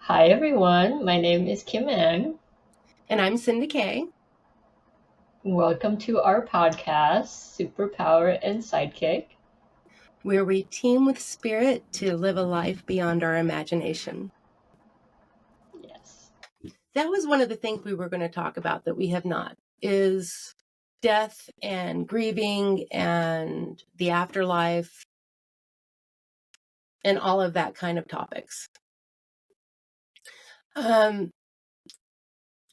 Hi everyone, my name is Kim Ang. And I'm Cindy Kay. Welcome to our podcast, Superpower and Sidekick. Where we team with spirit to live a life beyond our imagination. Yes. That was one of the things we were going to talk about that we have not, is death and grieving and the afterlife and all of that kind of topics.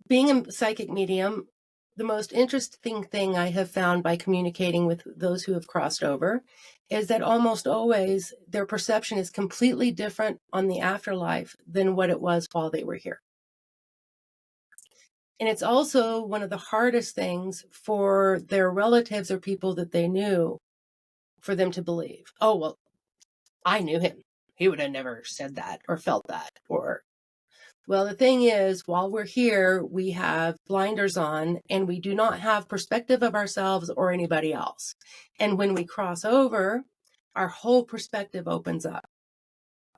Being a psychic medium, the most interesting thing I have found by communicating with those who have crossed over is that almost always their perception is completely different on the afterlife than what it was while they were here. And it's also one of the hardest things for their relatives or people that they knew for them to believe. Oh, well, I knew him. He would have never said that or felt that. Well, the thing is, while we're here, we have blinders on and we do not have perspective of ourselves or anybody else. And when we cross over, our whole perspective opens up.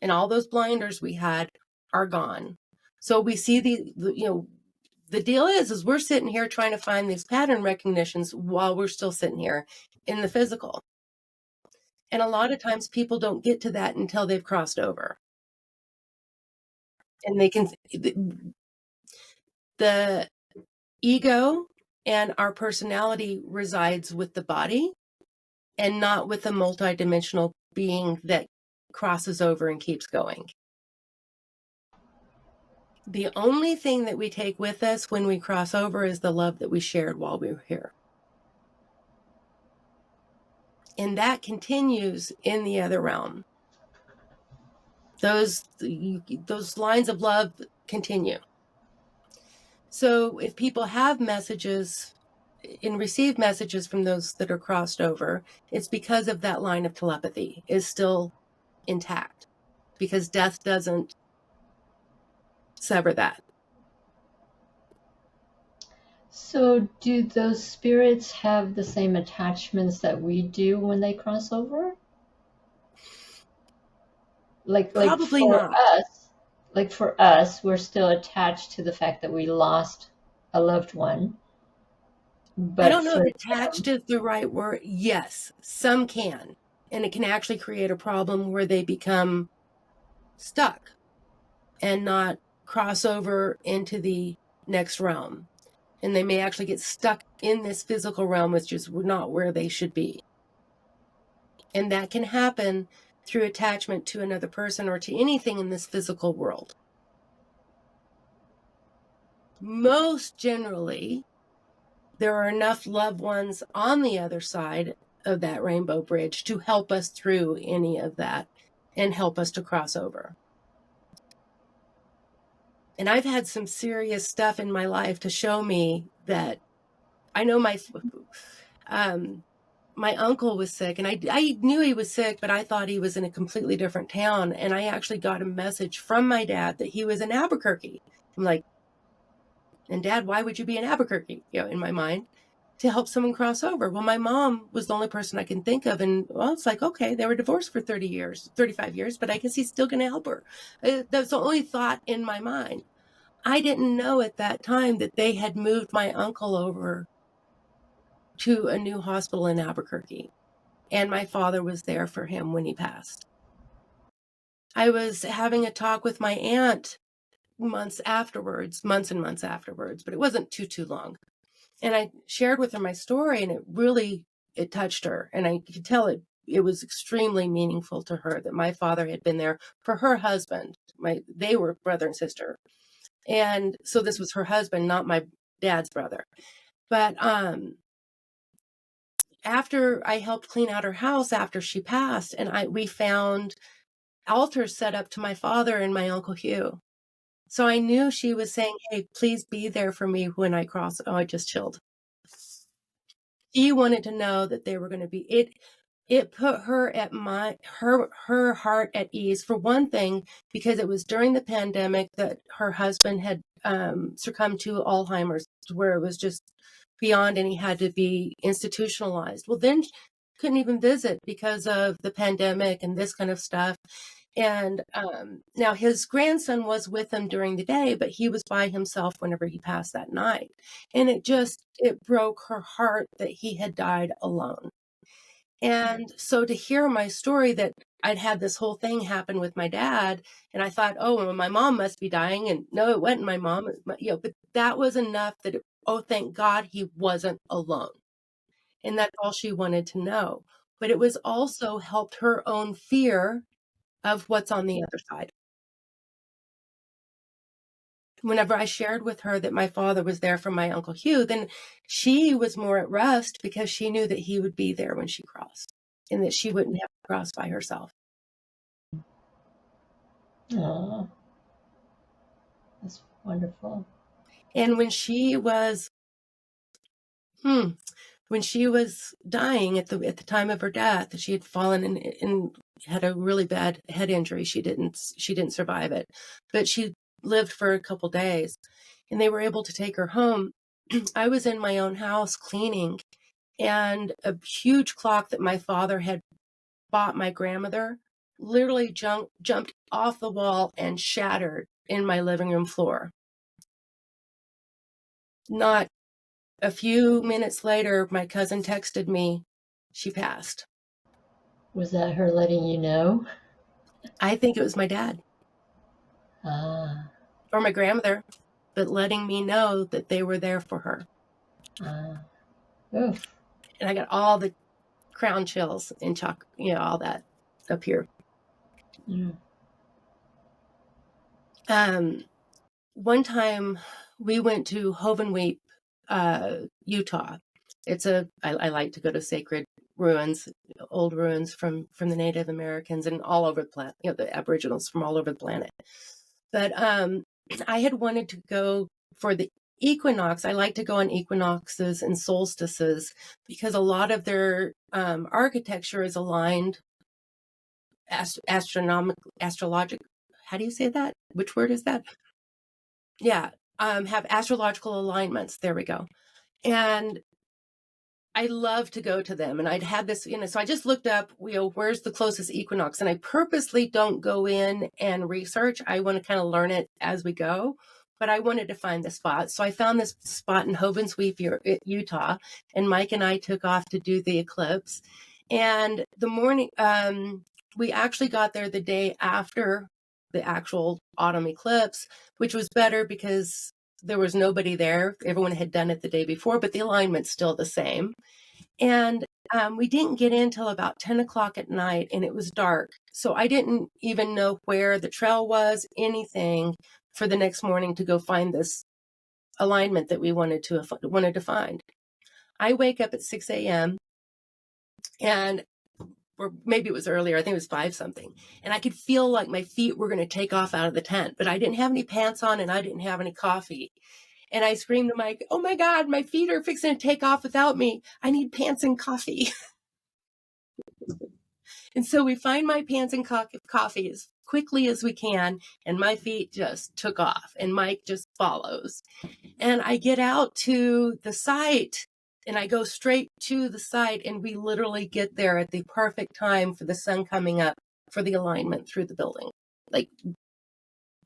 And all those blinders we had are gone. So we see the deal is we're sitting here trying to find these pattern recognitions while we're still sitting here in the physical. And a lot of times people don't get to that until they've crossed over. And the ego and our personality resides with the body and not with a multidimensional being that crosses over and keeps going. The only thing that we take with us when we cross over is the love that we shared while we were here. And that continues in the other realm. Those lines of love continue. So if people have messages and receive messages from those that are crossed over, it's because of that line of telepathy is still intact, because death doesn't sever that. So, do those spirits have the same attachments that we do when they cross over? Like Probably for not. us, like for us, we're still attached to the fact that we lost a loved one. I But don't know for if attached is the right word. Yes, some can. And it can actually create a problem where they become stuck and not cross over into the next realm. And they may actually get stuck in this physical realm, which is not where they should be. And that can happen through attachment to another person or to anything in this physical world. Most generally, there are enough loved ones on the other side of that rainbow bridge to help us through any of that and help us to cross over. And I've had some serious stuff in my life to show me that I know my uncle was sick, and I knew he was sick, but I thought he was in a completely different town. And I actually got a message from my dad that he was in Albuquerque. I'm like, and Dad, why would you be in Albuquerque? In my mind, to help someone cross over. Well, my mom was the only person I can think of. And well, it's like, okay, they were divorced for 30 years, 35 years, but I guess he's still going to help her. That's the only thought in my mind. I didn't know at that time that they had moved my uncle over to a new hospital in Albuquerque. And my father was there for him when he passed. I was having a talk with my aunt months and months afterwards, but it wasn't too long. And I shared with her my story, and it touched her. And I could tell it was extremely meaningful to her that my father had been there for her husband. They were brother and sister. And so this was her husband, not my dad's brother. But after I helped clean out her house after she passed, and we found altars set up to my father and my Uncle Hugh. So I knew she was saying, hey, please be there for me when I cross. Oh, I just chilled. She wanted to know that they were going to be it put her at her heart at ease, for one thing, because it was during the pandemic that her husband had succumbed to Alzheimer's, where it was just beyond, and he had to be institutionalized. Well, then couldn't even visit because of the pandemic and this kind of stuff. And now his grandson was with him during the day, but he was by himself whenever he passed that night. And it broke her heart that he had died alone. And so to hear my story that I'd had this whole thing happen with my dad, and I thought, oh, well, my mom must be dying. And no, it wasn't my mom. But that was enough oh, thank God he wasn't alone. And that's all she wanted to know. But it was also helped her own fear of what's on the other side. Whenever I shared with her that my father was there for my Uncle Hugh, then she was more at rest because she knew that he would be there when she crossed and that she wouldn't have to cross by herself. Oh, that's wonderful. And when she was dying at the time of her death, she had fallen and had a really bad head injury. She didn't survive it, but she lived for a couple days, and they were able to take her home. I was in my own house cleaning, and a huge clock that my father had bought my grandmother literally jumped off the wall and shattered in my living room floor. Not a few minutes later, my cousin texted me, she passed. Was that her letting you know? I think it was my dad Ah, or my grandmother, but letting me know that they were there for her. ah, oof. And I got all the crown chills and all that up here. Mm. One time we went to Hovenweep, Utah. I like to go to sacred ruins, old ruins from the Native Americans and all over the planet, the Aboriginals from all over the planet. But I had wanted to go for the equinox. I like to go on equinoxes and solstices because a lot of their architecture is aligned astrologic. How do you say that? Which word is that? Yeah, have astrological alignments. There we go. And I love to go to them. And I'd had this, so I just looked up, where's the closest equinox? And I purposely don't go in and research. I want to kind of learn it as we go. But I wanted to find the spot. So I found this spot in Hovensweep, Utah. And Mike and I took off to do the eclipse. And the morning, we actually got there the day after the actual autumn eclipse, which was better because there was nobody there. Everyone had done it the day before, but the alignment's still the same. And we didn't get in till about 10 o'clock at night, and it was dark. So I didn't even know where the trail was, anything for the next morning to go find this alignment that we wanted to find. I wake up at 6 a.m. and or maybe it was earlier. I think it was 5 something. And I could feel like my feet were going to take off out of the tent, but I didn't have any pants on and I didn't have any coffee. And I screamed to Mike, oh my God, my feet are fixing to take off without me. I need pants and coffee. And so we find my pants and coffee as quickly as we can. And my feet just took off and Mike just follows. And I get out to the site and I go straight to the site, and we literally get there at the perfect time for the sun coming up for the alignment through the building. Like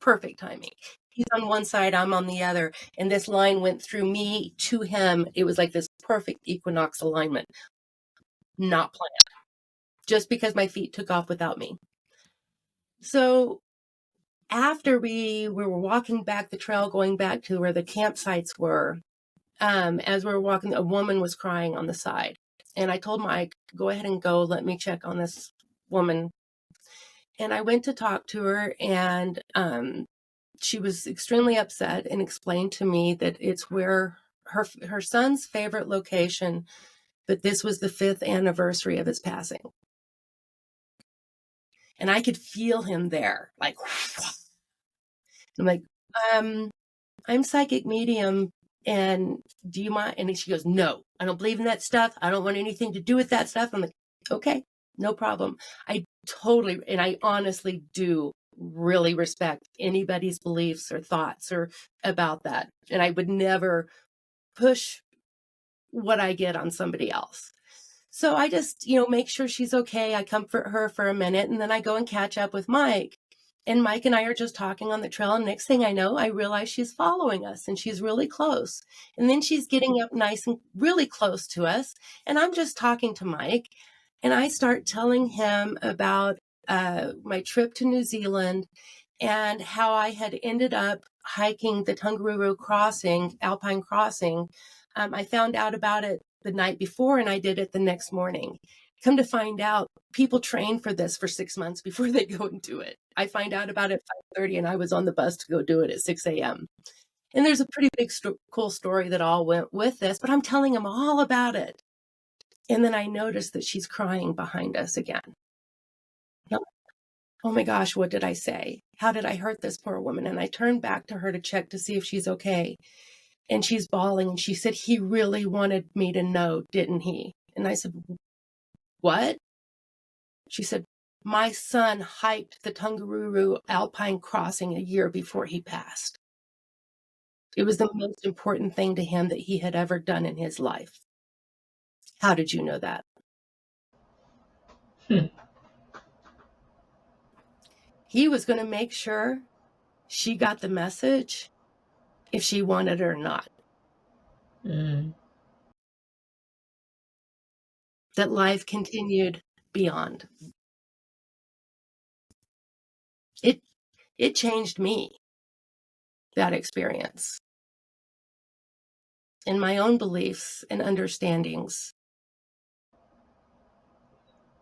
perfect timing. He's on one side, I'm on the other, and this line went through me to him. It was like this perfect equinox alignment. Not planned. Just because my feet took off without me. So after we were walking back the trail, going back to where the campsites were, as we were walking, a woman was crying on the side. And I told Mike, go ahead and go. Let me check on this woman. And I went to talk to her, and she was extremely upset and explained to me that it's where her son's favorite location, but this was the 5th anniversary of his passing. And I could feel him there, like, I'm like, I'm psychic medium, and do you mind? And she goes, no, I don't believe in that stuff. I don't want anything to do with that stuff. I'm like, okay, no problem. I honestly do really respect anybody's beliefs or thoughts or about that. And I would never push what I get on somebody else. So I just, make sure she's okay. I comfort her for a minute, and then I go and catch up with Mike. And Mike and I are just talking on the trail. And next thing I know, I realize she's following us and she's really close. And then she's getting up nice and really close to us. And I'm just talking to Mike. And I start telling him about my trip to New Zealand and how I had ended up hiking the Tongariro Crossing, Alpine Crossing. I found out about it the night before and I did it the next morning. Come to find out, people train for this for 6 months before they go and do it. I find out about it at 5:30 and I was on the bus to go do it at 6 a.m. And there's a pretty big, cool story that all went with this, but I'm telling him all about it. And then I noticed that she's crying behind us again. Oh my gosh, what did I say? How did I hurt this poor woman? And I turned back to her to check to see if she's okay. And she's bawling. And she said, he really wanted me to know, didn't he? And I said, what? She said, my son hiked the Tongariro Alpine Crossing a year before he passed. It was the most important thing to him that he had ever done in his life. How did you know that? He was going to make sure she got the message if she wanted it or not. That life continued beyond. It changed me, that experience, and my own beliefs and understandings.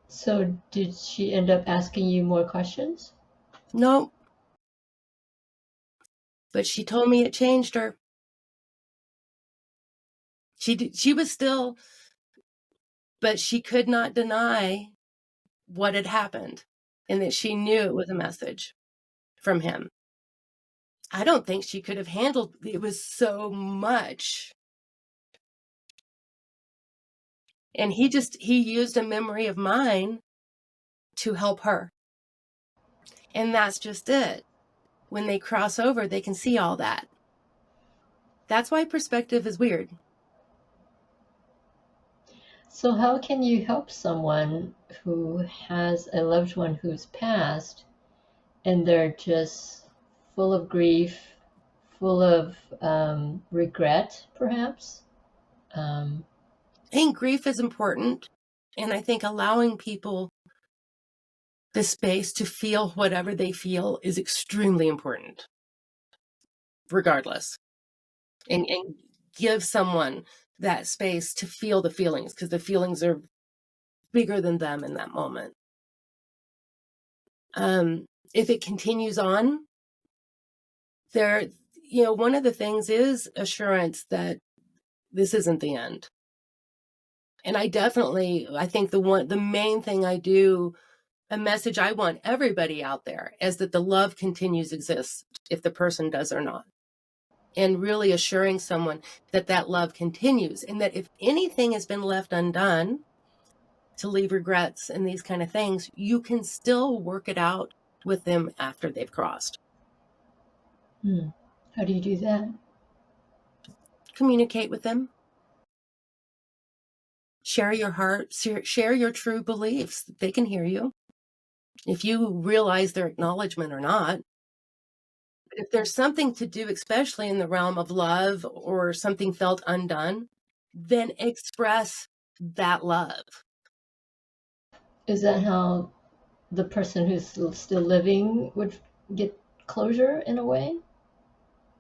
So did she end up asking you more questions? No, but she told me it changed her. She was still, but she could not deny what had happened and that she knew it was a message from him. I don't think she could have handled it. Was so much. And he used a memory of mine to help her. And that's just it. When they cross over, they can see all that. That's why perspective is weird. So how can you help someone who has a loved one who's passed and they're just full of grief, full of regret, perhaps? I think grief is important. And I think allowing people the space to feel whatever they feel is extremely important, regardless. And give someone that space to feel the feelings, because the feelings are bigger than them in that moment. If it continues on, one of the things is assurance that this isn't the end. And I think the main thing I do, a message I want everybody out there, is that the love continues to exist if the person does or not. And really assuring someone that that love continues, and that if anything has been left undone to leave regrets and these kind of things, you can still work it out with them after they've crossed. How do you do that? Communicate with them. Share your heart, share your true beliefs. They can hear you. If you realize their acknowledgement or not. But if there's something to do, especially in the realm of love or something felt undone, then express that love. Is that how the person who's still living would get closure in a way?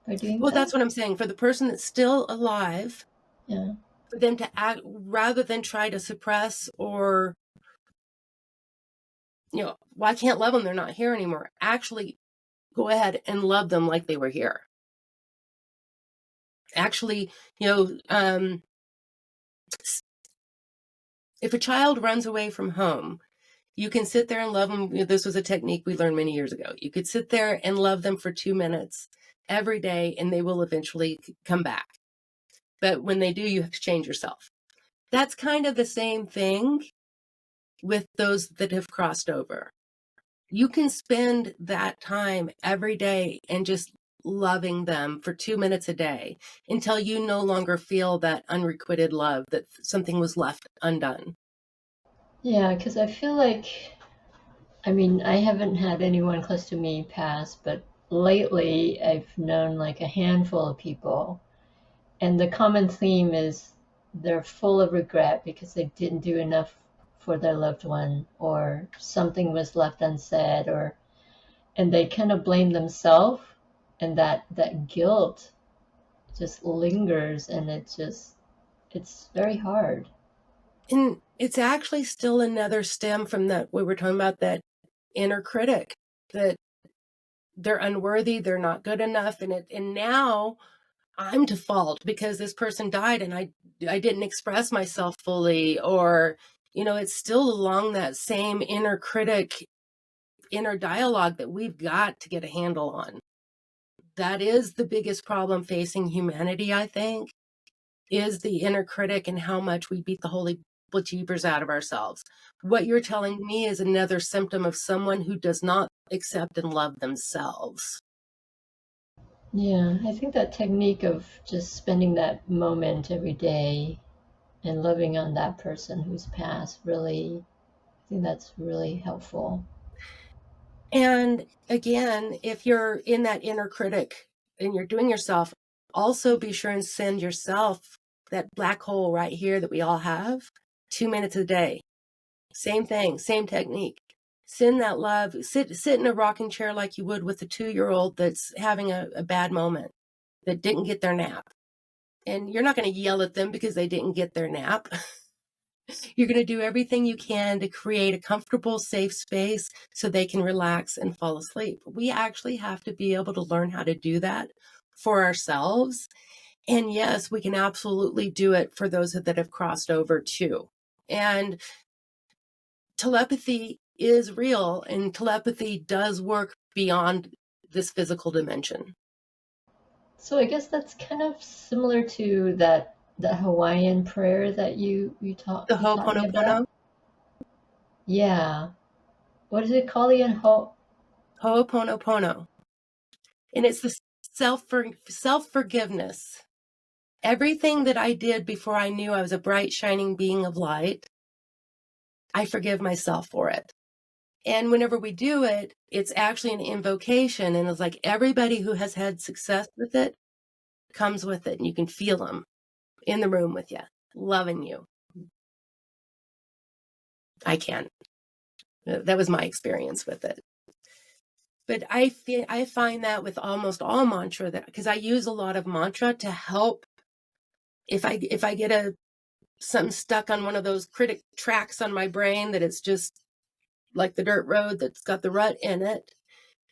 By doing Well, that? that's what I'm saying. For the person that's still alive, Yeah. for them to act rather than try to suppress or, well, I can't love them, they're not here anymore. Actually, go ahead and love them like they were here. Actually, if a child runs away from home, you can sit there and love them. This was a technique we learned many years ago. You could sit there and love them for 2 minutes every day, and they will eventually come back. But when they do, you have to change yourself. That's kind of the same thing with those that have crossed over. You can spend that time every day and just loving them for 2 minutes a day until you no longer feel that unrequited love, that something was left undone. Yeah, because I feel like, I mean, I haven't had anyone close to me pass, but lately I've known like a handful of people. And the common theme is they're full of regret because they didn't do enough for their loved one, or something was left unsaid, or and they kind of blame themselves, and that guilt just lingers, and it's very hard. And it's actually still another stem from that we were talking about, that inner critic, that they're unworthy, they're not good enough, and now I'm to fault because this person died and I didn't express myself fully, or it's still along that same inner critic, inner dialogue that we've got to get a handle on. That is the biggest problem facing humanity, I think, is the inner critic and how much we beat the holy jeepers out of ourselves. What you're telling me is another symptom of someone who does not accept and love themselves. Yeah, I think that technique of just spending that moment every day and loving on that person who's passed really, I think that's really helpful. And again, if you're in that inner critic and you're doing yourself, also be sure and send yourself that black hole right here that we all have, 2 minutes a day. Same thing, same technique. Send that love. Sit in a rocking chair like you would with a 2-year-old that's having a bad moment, that didn't get their nap. And you're not going to yell at them because they didn't get their nap. You're going to do everything you can to create a comfortable, safe space so they can relax and fall asleep. We actually have to be able to learn how to do that for ourselves. And yes, we can absolutely do it for those that have crossed over too. And telepathy is real, and telepathy does work beyond this physical dimension. So I guess that's kind of similar to that Hawaiian prayer that The you taught me Ho'oponopono, about. Yeah. What is it called again? Ho'oponopono. And it's the self forgiveness. Everything that I did before I knew I was a bright, shining being of light, I forgive myself for it. And whenever we do it, it's actually an invocation. And it's like everybody who has had success with it comes with it. And you can feel them in the room with you, loving you. I can. That was my experience with it. But I find that with almost all mantra, that because I use a lot of mantra to help if I get something stuck on one of those critic tracks on my brain, that it's just like the dirt road that's got the rut in it.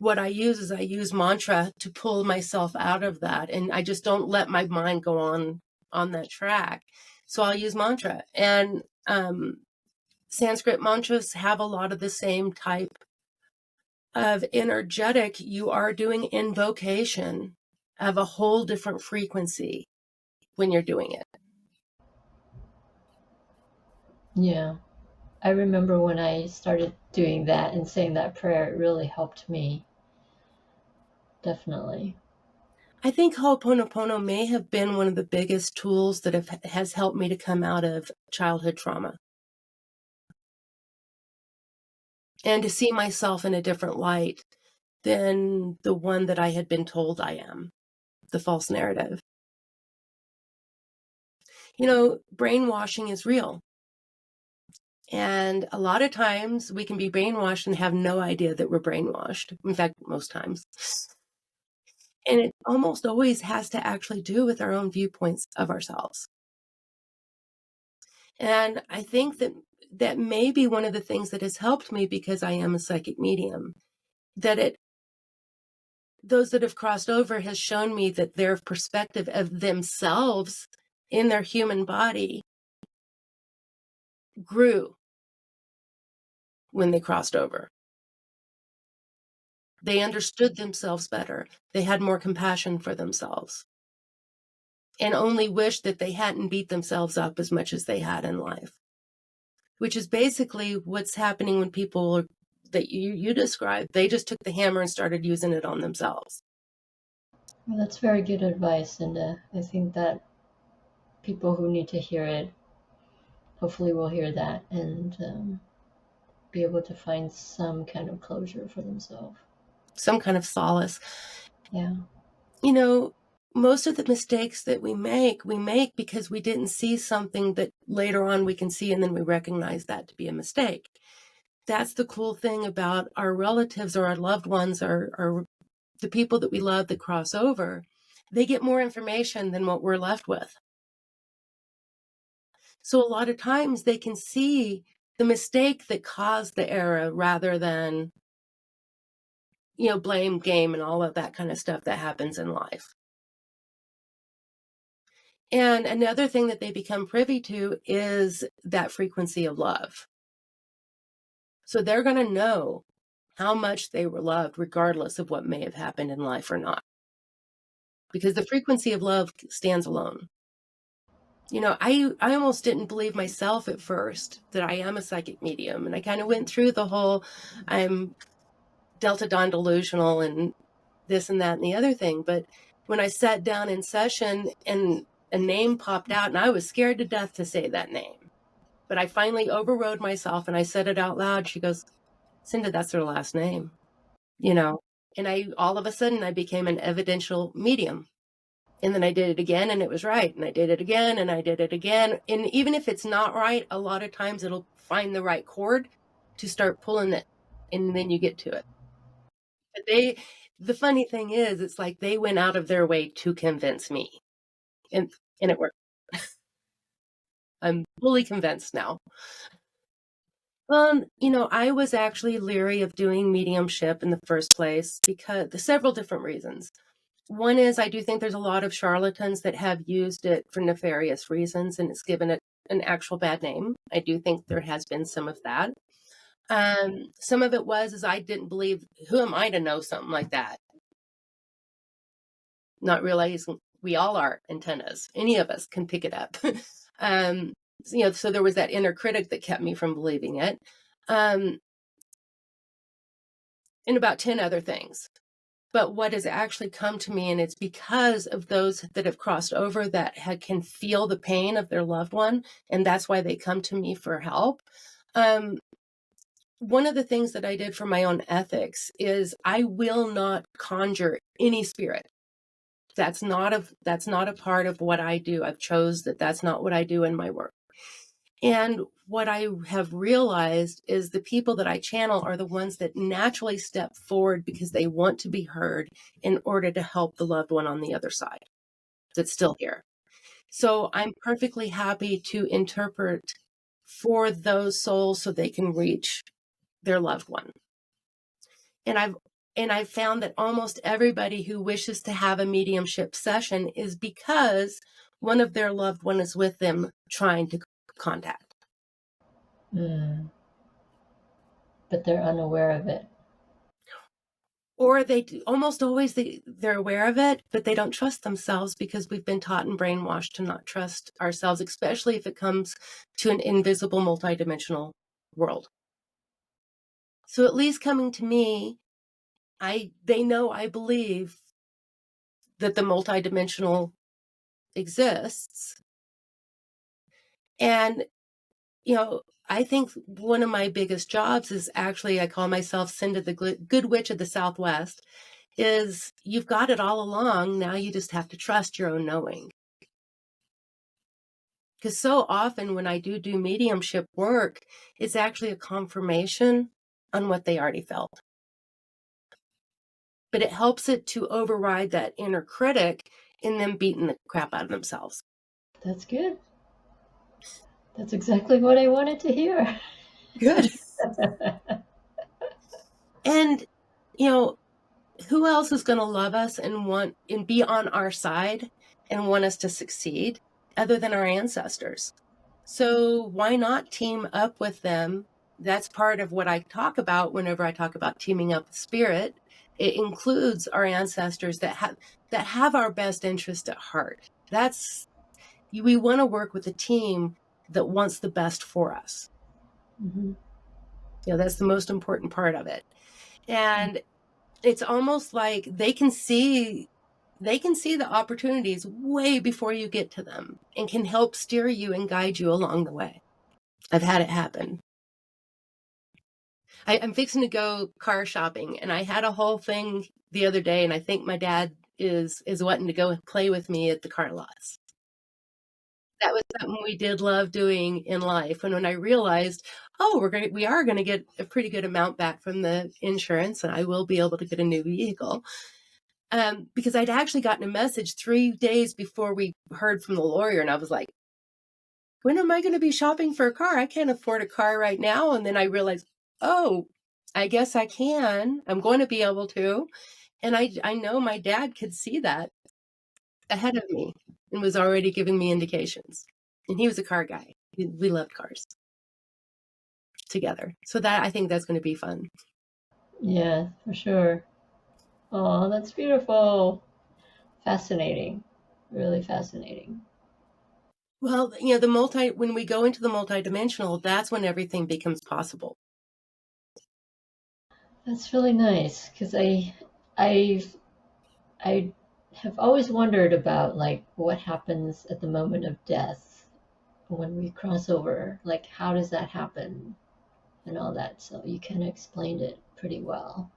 What I use mantra to pull myself out of that, and I just don't let my mind go on that track. So I'll use mantra, and Sanskrit mantras have a lot of the same type of energetic. You are doing invocation of a whole different frequency when you're doing it. Yeah. I remember when I started doing that and saying that prayer, it really helped me. Definitely. I think Ho'oponopono may have been one of the biggest tools that has helped me to come out of childhood trauma and to see myself in a different light than the one that I had been told I am, the false narrative. Brainwashing is real. And a lot of times we can be brainwashed and have no idea that we're brainwashed. In fact, most times. And it almost always has to actually do with our own viewpoints of ourselves. And I think that may be one of the things that has helped me, because I am a psychic medium, that those that have crossed over has shown me that their perspective of themselves in their human body grew when they crossed over. They understood themselves better. They had more compassion for themselves, and only wished that they hadn't beat themselves up as much as they had in life, which is basically what's happening when people that you described, they just took the hammer and started using it on themselves. Well, that's very good advice, and I think that people who need to hear it hopefully we'll hear that and be able to find some kind of closure for themselves. Some kind of solace. Yeah. You know, most of the mistakes that we make because we didn't see something that later on we can see, and then we recognize that to be a mistake. That's the cool thing about our relatives or our loved ones or the people that we love that cross over. They get more information than what we're left with. So a lot of times they can see the mistake that caused the error rather than, blame game and all of that kind of stuff that happens in life. And another thing that they become privy to is that frequency of love. So they're going to know how much they were loved, regardless of what may have happened in life or not. Because the frequency of love stands alone. I almost didn't believe myself at first that I am a psychic medium. And I kind of went through the whole, I'm Delta Dawn delusional and this and that and the other thing. But when I sat down in session and a name popped out, and I was scared to death to say that name, but I finally overrode myself and I said it out loud. She goes, Cinda, that's her last name, and all of a sudden I became an evidential medium. And then I did it again and it was right. And I did it again and I did it again. And even if it's not right, a lot of times it'll find the right chord to start pulling it. And then you get to it. But the funny thing is, it's like they went out of their way to convince me. And it worked. I'm fully convinced now. I was actually leery of doing mediumship in the first place because several different reasons. One is I do think there's a lot of charlatans that have used it for nefarious reasons, and it's given it an actual bad name. I do think there has been some of that. Some of it is I didn't believe, who am I to know something like that? Not realizing we all are antennas. Any of us can pick it up. So there was that inner critic that kept me from believing it. And about 10 other things. But what has actually come to me, and it's because of those that have crossed over that can feel the pain of their loved one, and that's why they come to me for help. One of the things that I did for my own ethics is I will not conjure any spirit. That's not a part of what I do. I've chose that's not what I do in my work. And what I have realized is the people that I channel are the ones that naturally step forward because they want to be heard in order to help the loved one on the other side that's still here. So I'm perfectly happy to interpret for those souls so they can reach their loved one. And I've found that almost everybody who wishes to have a mediumship session is because one of their loved one is with them trying to contact. Mm. But they're unaware of it. Or almost always they're aware of it, but they don't trust themselves because we've been taught and brainwashed to not trust ourselves, especially if it comes to an invisible multidimensional world. So at least coming to me, they know I believe that the multidimensional exists. And, I think one of my biggest jobs is actually, I call myself Cinda the Good Witch of the Southwest, is you've got it all along. Now you just have to trust your own knowing. Because so often when I do mediumship work, it's actually a confirmation on what they already felt. But it helps it to override that inner critic in them beating the crap out of themselves. That's good. That's exactly what I wanted to hear. Good. And, who else is going to love us and be on our side and want us to succeed other than our ancestors? So why not team up with them? That's part of what I talk about whenever I talk about teaming up with spirit. It includes our ancestors that have our best interest at heart. We want to work with a team that wants the best for us. Mm-hmm. That's the most important part of it. And it's almost like they can see the opportunities way before you get to them and can help steer you and guide you along the way. I've had it happen. I'm fixing to go car shopping, and I had a whole thing the other day, and I think my dad is wanting to go play with me at the car lots. That was something we did love doing in life. And when I realized, oh, we are gonna get a pretty good amount back from the insurance, and I will be able to get a new vehicle. Because I'd actually gotten a message 3 days before we heard from the lawyer, and I was like, when am I going to be shopping for a car? I can't afford a car right now. And then I realized, oh, I guess I can. I'm going to be able to. And I know my dad could see that ahead of me and was already giving me indications. And he was a car guy. We loved cars together. So I think that's going to be fun. Yeah, for sure. Oh, that's beautiful. Fascinating. Really fascinating. Well, when we go into the multidimensional, that's when everything becomes possible. That's really nice because I I have always wondered about like what happens at the moment of death when we cross over. Like how does that happen and all that. So you kind of explained it pretty well.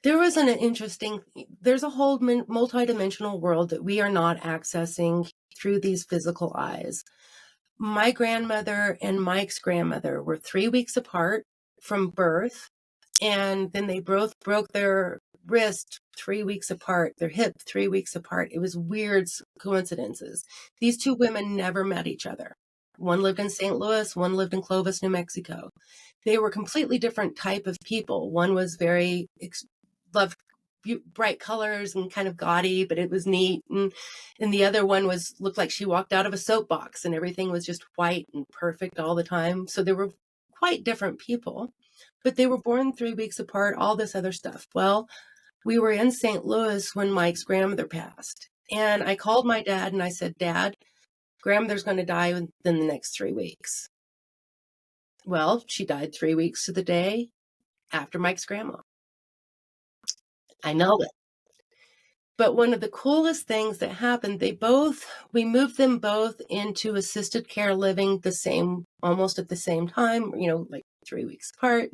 There's a whole multidimensional world that we are not accessing through these physical eyes. My grandmother and Mike's grandmother were 3 weeks apart from birth, and then they both broke their wrist 3 weeks apart, their hip 3 weeks apart. It was weird coincidences. These two women never met each other. One lived in St. Louis, one lived in Clovis, New Mexico. They were completely different type of people. One was very loved bright colors and kind of gaudy, but it was neat. And the other one looked like she walked out of a soapbox and everything was just white and perfect all the time. So they were quite different people, but they were born 3 weeks apart, all this other stuff. Well, we were in St. Louis when Mike's grandmother passed. And I called my dad and I said, Dad, grandmother's going to die within the next 3 weeks. Well, she died 3 weeks to the day after Mike's grandma. I know it. But one of the coolest things that happened, we moved them both into assisted care living almost at the same time, like 3 weeks apart.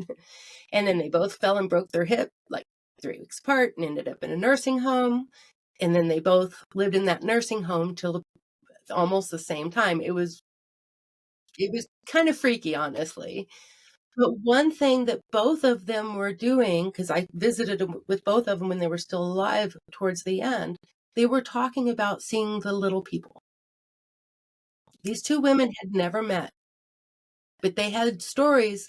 And then they both fell and broke their hip like 3 weeks apart and ended up in a nursing home. And then they both lived in that nursing home till almost the same time. It was kind of freaky, honestly. But one thing that both of them were doing, because I visited with both of them when they were still alive towards the end, they were talking about seeing the little people. These two women had never met, but they had stories.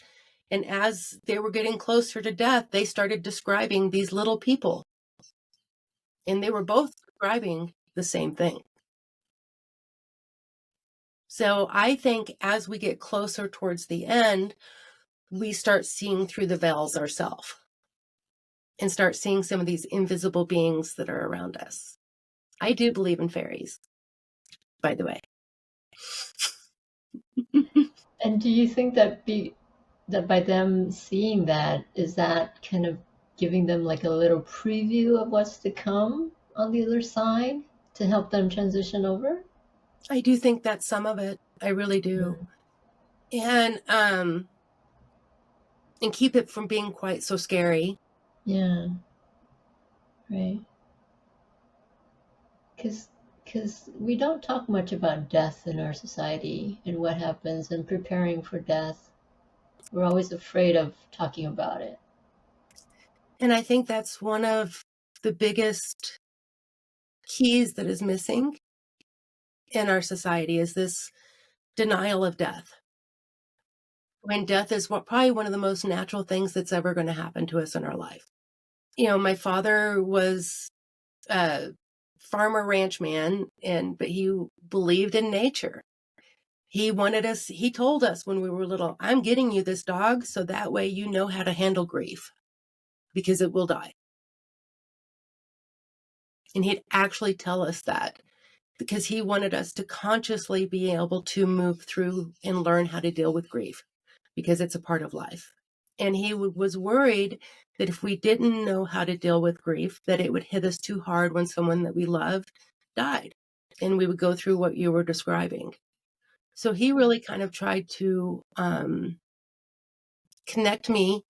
And as they were getting closer to death, they started describing these little people. And they were both describing the same thing. So I think as we get closer towards the end, we start seeing through the veils ourselves and start seeing some of these invisible beings that are around us. I do believe in fairies, by the way. And do you think that by them seeing that, is that kind of giving them like a little preview of what's to come on the other side to help them transition over? I do think that's some of it. I really do. And keep it from being quite so scary. Yeah, right. Because we don't talk much about death in our society and what happens and preparing for death. We're always afraid of talking about it. And I think that's one of the biggest keys that is missing in our society is this denial of death. When death is probably one of the most natural things that's ever going to happen to us in our life. My father was a farmer ranch man, but he believed in nature. He told us when we were little, I'm getting you this dog so that way you know how to handle grief because it will die. And he'd actually tell us that because he wanted us to consciously be able to move through and learn how to deal with grief because it's a part of life. And he was worried that if we didn't know how to deal with grief, that it would hit us too hard when someone that we loved died. And we would go through what you were describing. So he really kind of tried to connect me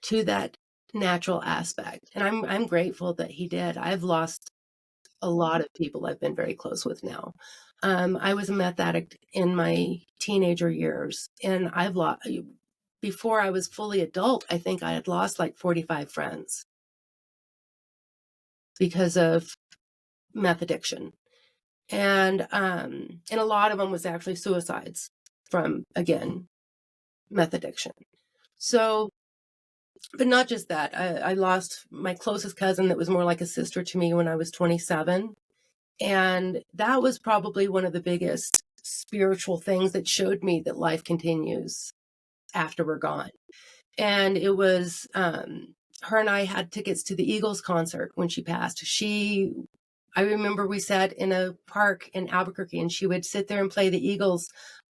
to that natural aspect. And I'm grateful that he did. I've lost a lot of people I've been very close with now. I was a meth addict in my teenager years, and I've lost, before I was fully adult, I think I had lost like 45 friends because of meth addiction. And a lot of them was actually suicides from, again, meth addiction. So, but not just that. I lost my closest cousin that was more like a sister to me when I was 27. And that was probably one of the biggest spiritual things that showed me that life continues after we're gone. And it was her and I had tickets to the Eagles concert when she passed. I remember we sat in a park in Albuquerque, and she would sit there and play the Eagles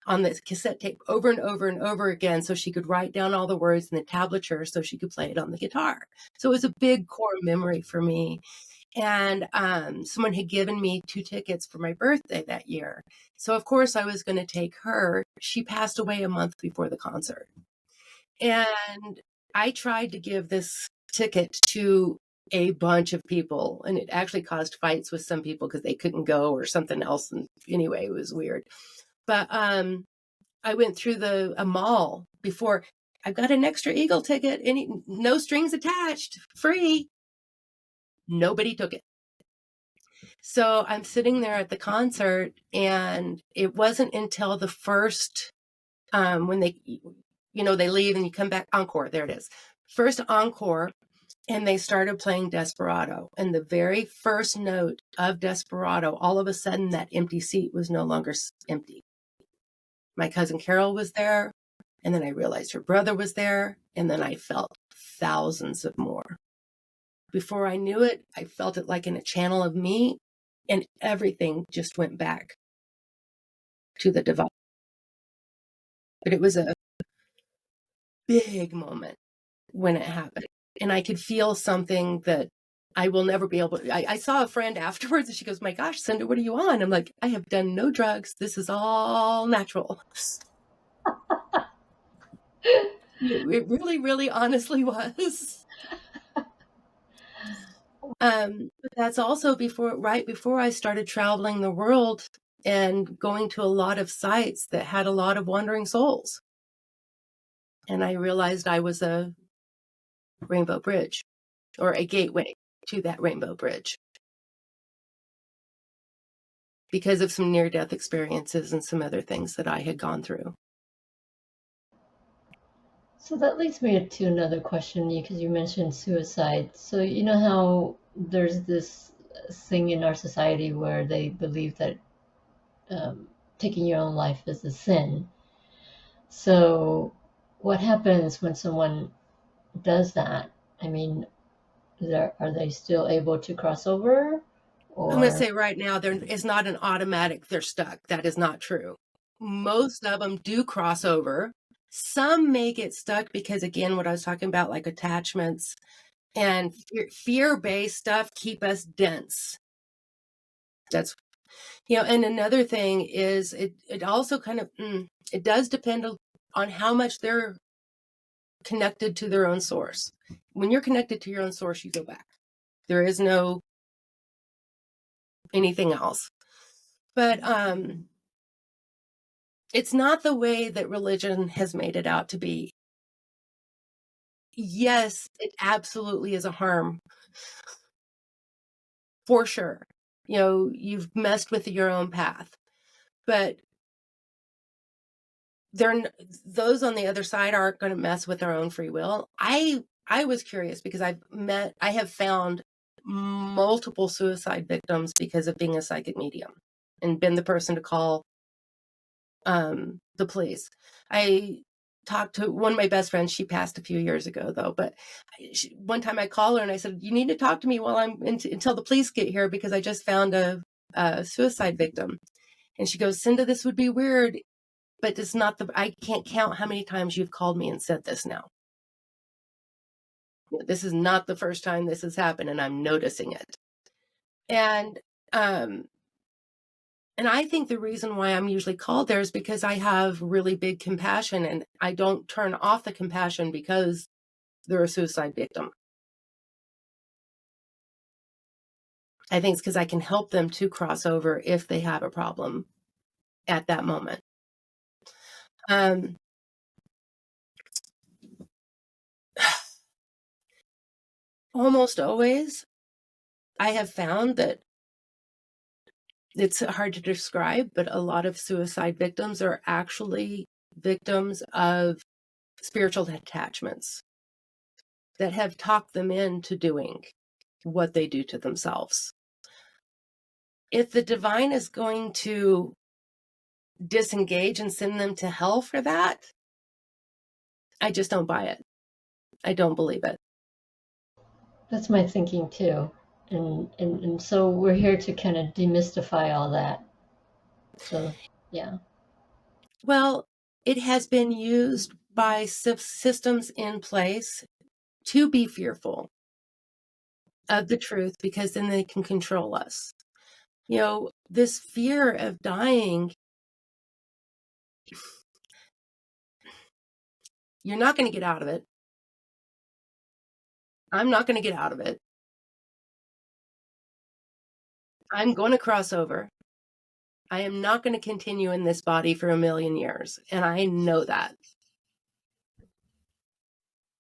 on the cassette tape over and over and over again, so she could write down all the words in the tablature so she could play it on the guitar. So it was a big core memory for me. And someone had given me 2 tickets for my birthday that year. So of course I was going to take her. She passed away a month before the concert. And I tried to give this ticket to a bunch of people, and it actually caused fights with some people because they couldn't go or something else. And anyway, it was weird. But I went through a mall before. I've got an extra Eagle ticket, no strings attached, free. Nobody took it. So I'm sitting there at the concert, and it wasn't until the first, when they leave and you come back, encore, there it is. First encore, and they started playing Desperado. And the very first note of Desperado, all of a sudden that empty seat was no longer empty. My cousin Carol was there, and then I realized her brother was there, and then I felt thousands of more. Before I knew it, I felt it like in a channel of me, and everything just went back to the divine. But it was a big moment when it happened. And I could feel something that I will never be able to. I saw a friend afterwards, and she goes, "My gosh, Cinda, what are you on?" I'm like, "I have done no drugs. This is all natural." It really, really honestly was. But that's also right before I started traveling the world and going to a lot of sites that had a lot of wandering souls. And I realized I was a rainbow bridge, or a gateway to that rainbow bridge, because of some near-death experiences and some other things that I had gone through. So that leads me to another question, because you mentioned suicide. So you know how there's this thing in our society where they believe that taking your own life is a sin. So what happens when someone does that? I mean, are they still able to cross over, I'm going to or? say right now, there is not an automatic they're stuck. That is not true. Most of them do cross over. Some may get stuck because, again, what I was talking about, like attachments and fear-based stuff, keep us dense. That's, and another thing is it also kind of, it does depend on how much they're connected to their own source. When you're connected to your own source, you go back. There is no anything else. But it's not the way that religion has made it out to be. Yes, it absolutely is a harm, for sure. You've messed with your own path, but those on the other side aren't going to mess with their own free will. I was curious because I have found multiple suicide victims because of being a psychic medium and been the person to call the police. I talked to one of my best friends. She passed a few years ago, though. But one time I called her and I said, "You need to talk to me while until the police get here, because I just found a suicide victim." And she goes, "Cinda, this would be weird, but it's not I can't count how many times you've called me and said this now. This is not the first time this has happened, and I'm noticing it." And And I think the reason why I'm usually called there is because I have really big compassion, and I don't turn off the compassion because they're a suicide victim. I think it's because I can help them to cross over if they have a problem at that moment. Almost always, I have found that it's hard to describe, but a lot of suicide victims are actually victims of spiritual attachments that have talked them into doing what they do to themselves. If the divine is going to disengage and send them to hell for that, I just don't buy it. I don't believe it. That's my thinking too. And so we're here to kind of demystify all that. So, yeah. Well, it has been used by systems in place to be fearful of the truth because then they can control us. You know, this fear of dying, you're not going to get out of it. I'm not going to get out of it. I'm going to cross over. I am not going to continue in this body for 1,000,000 years. And I know that.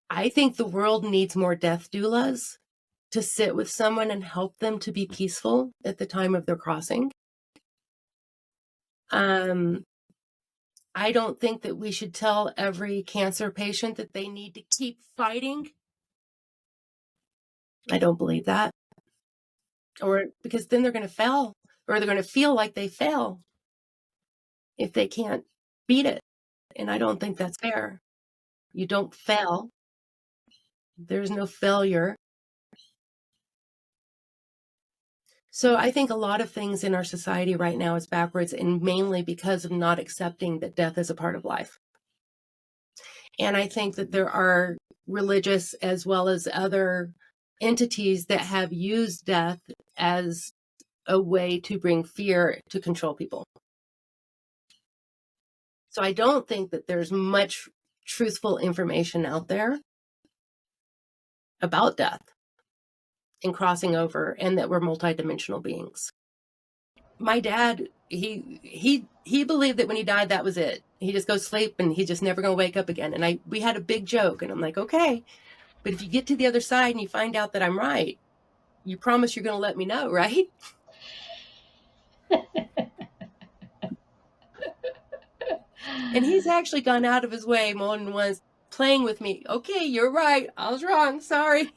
I think the world needs more death doulas to sit with someone and help them to be peaceful at the time of their crossing. I don't think that we should tell every cancer patient that they need to keep fighting. I don't believe that. Or because then they're going to fail, or they're going to feel like they fail if they can't beat it. And I don't think that's fair. You don't fail. There's no failure. So I think a lot of things in our society right now is backwards, and mainly because of not accepting that death is a part of life. And I think that there are religious as well as other entities that have used death as a way to bring fear to control people. So I don't think that there's much truthful information out there about death and crossing over, and that we're multidimensional beings. My dad, he believed that when he died, that was it. He just goes to sleep and he's just never going to wake up again. And we had a big joke, and I'm like, okay, but if you get to the other side and you find out that I'm right, you promise you're going to let me know, right? And he's actually gone out of his way more than once playing with me. Okay, you're right. I was wrong. Sorry.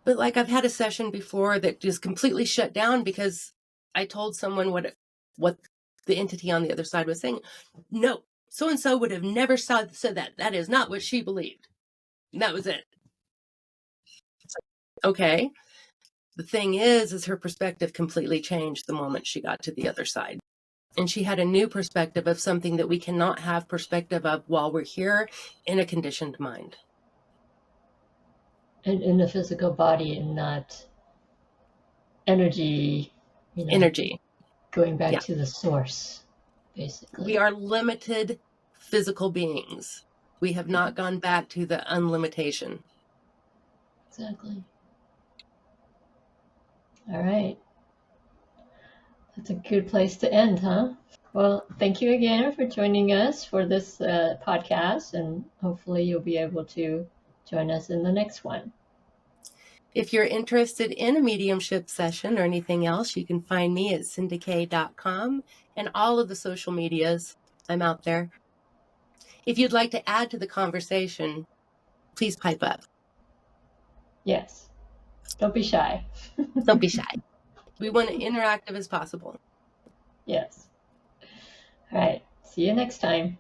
But like, I've had a session before that just completely shut down because I told someone what the entity on the other side was saying. No, so-and-so would have never said that. That is not what she believed. And that was it. Okay. The thing is her perspective completely changed the moment she got to the other side. And she had a new perspective of something that we cannot have perspective of while we're here in a conditioned mind. And in the physical body and not energy, Energy. Going back to the source, basically. We are limited physical beings. We have not gone back to the unlimitation. Exactly. All right. That's a good place to end, huh? Well, thank you again for joining us for this podcast, and hopefully you'll be able to join us in the next one. If you're interested in a mediumship session or anything else, you can find me at cindakay.com and all of the social medias. I'm out there. If you'd like to add to the conversation, please pipe up. Yes. Don't be shy. Don't be shy. We want to interactive as possible. Yes. All right. See you next time.